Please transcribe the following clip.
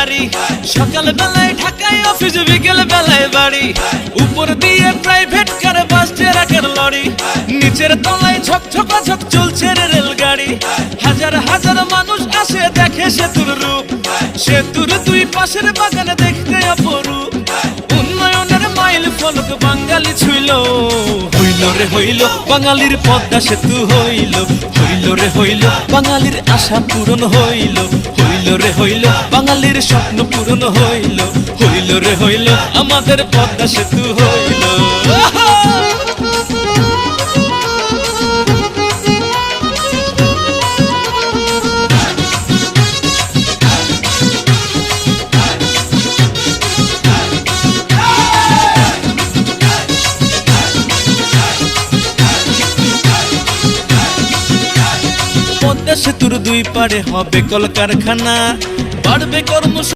গাড়ি, সকাল বেলায় ঢাকায় অফিস, বিকেল বেলায় বাড়ি, উপর দিয়ে প্রাইভেট কার, বাস ট্রাকের লরি, নিচের তলায় ঝকঝকা ঝক চলছে রেলগাড়ি। হাজার হাজার মানুষ আসে দেখে সেতুর রূপ, সেতুর দুই পাশের বাগানে দেখতে অপরূপ। উন্নয়নের মাইল ফলক বাঙালি ছুইল, হইল রে হইল বাঙালির পদ্মা সেতু হইল, হইল রে হইল বাঙালির আশা পূরণ হইল, হইল রে হইল বাঙালির স্বপ্ন পূরণ হইল, হইল রে হইল আমাদের পদ্মা সেতু হইল। পদ্মা সেতুর দুই পারে হবে কলকারখানা, বাড়বে কর্ম।